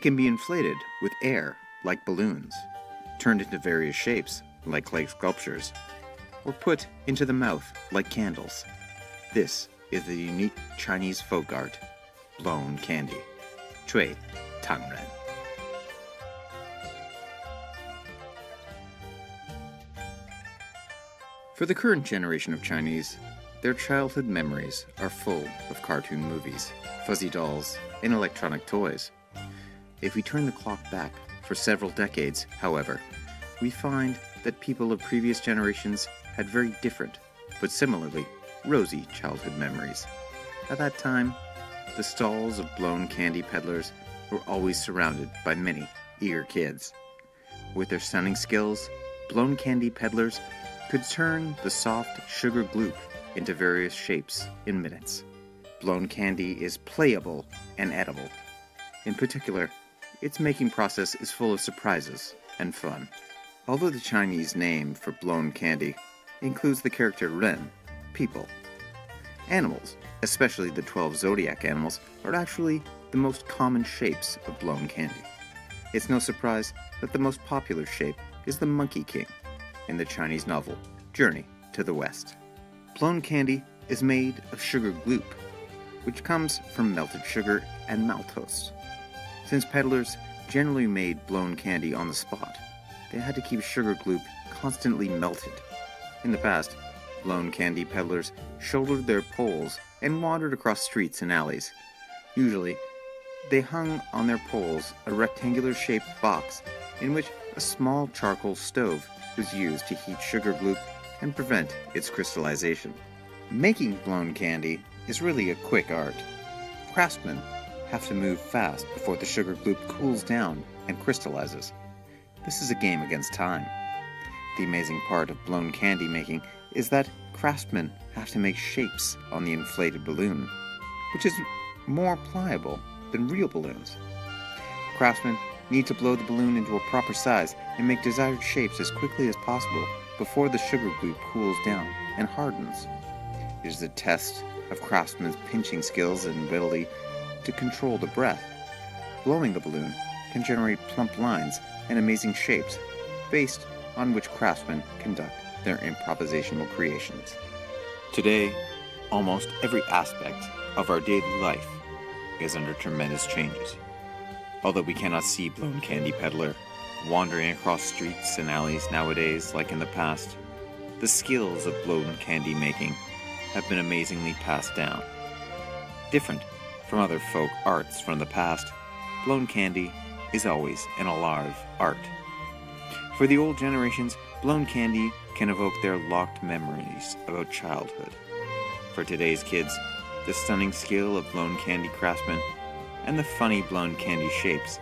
can be inflated with air like balloons, turned into various shapes like clay sculptures, or put into the mouth like candles. This is the unique Chinese folk art, blown candy. 最当然. For the current generation of Chinese, their childhood memories are full of cartoon movies, fuzzy dolls, and electronic toys. If we turn the clock back for several decades, however, we find that people of previous generations had very different, but similarly rosy childhood memories. At that time, the stalls of blown candy peddlers were always surrounded by many eager kids. With their stunning skills, blown candy peddlers could turn the soft sugar gloop into various shapes in minutes. Blown candy is playable and edible. In particular, its making process is full of surprises and fun. Although the Chinese name for blown candy includes the character Ren, people, animals, especially the 12 zodiac animals, are actually the most common shapes of blown candy. It's no surprise that the most popular shape is the Monkey King in the Chinese novel Journey to the West. Blown candy is made of sugar gloop, which comes from melted sugar and maltose. Since peddlers generally made blown candy on the spot, they had to keep sugar gloop constantly melted. In the past, blown candy peddlers shouldered their poles and wandered across streets and alleys. Usually, they hung on their poles a rectangular-shaped box in which a small charcoal stove was used to heat sugar gloop and prevent its crystallization. Making blown candy is really a quick art. Craftsmen have to move fast before the sugar gloop cools down and crystallizes. This is a game against time. The amazing part of blown candy making is that craftsmen have to make shapes on the inflated balloon, which is more pliable than real balloons. Craftsmen need to blow the balloon into a proper size and make desired shapes as quickly as possible before the sugar gloop cools down and hardens. It is a test of craftsmen's pinching skills and ability to control the breath. Blowing the balloon can generate plump lines and amazing shapes based on which craftsmen conduct their improvisational creations. Today, almost every aspect of our daily life is under tremendous changes. Although we cannot see blown candy peddler wandering across streets and alleys nowadays like in the past, the skills of blown candy making have been amazingly passed down. Different from other folk arts from the past, blown candy is always an alive art. For the old generations, blown candy can evoke their locked memories about childhood. For today's kids, the stunning skill of blown candy craftsmen and the funny blown candy shapes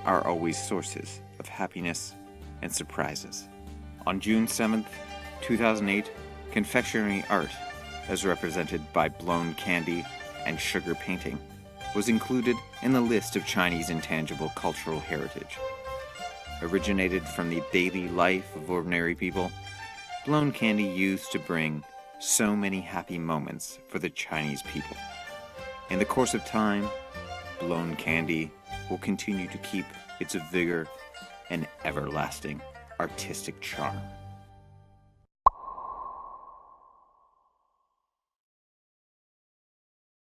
are always sources of happiness and surprises. On June 7th, 2008, confectionery art, as represented by blown candy and sugar painting, was included in the list of Chinese intangible cultural heritage. Originated from the daily life of ordinary people, blown candy used to bring so many happy moments for the Chinese people. In the course of time, blown candy will continue to keep its vigor and everlasting artistic charm.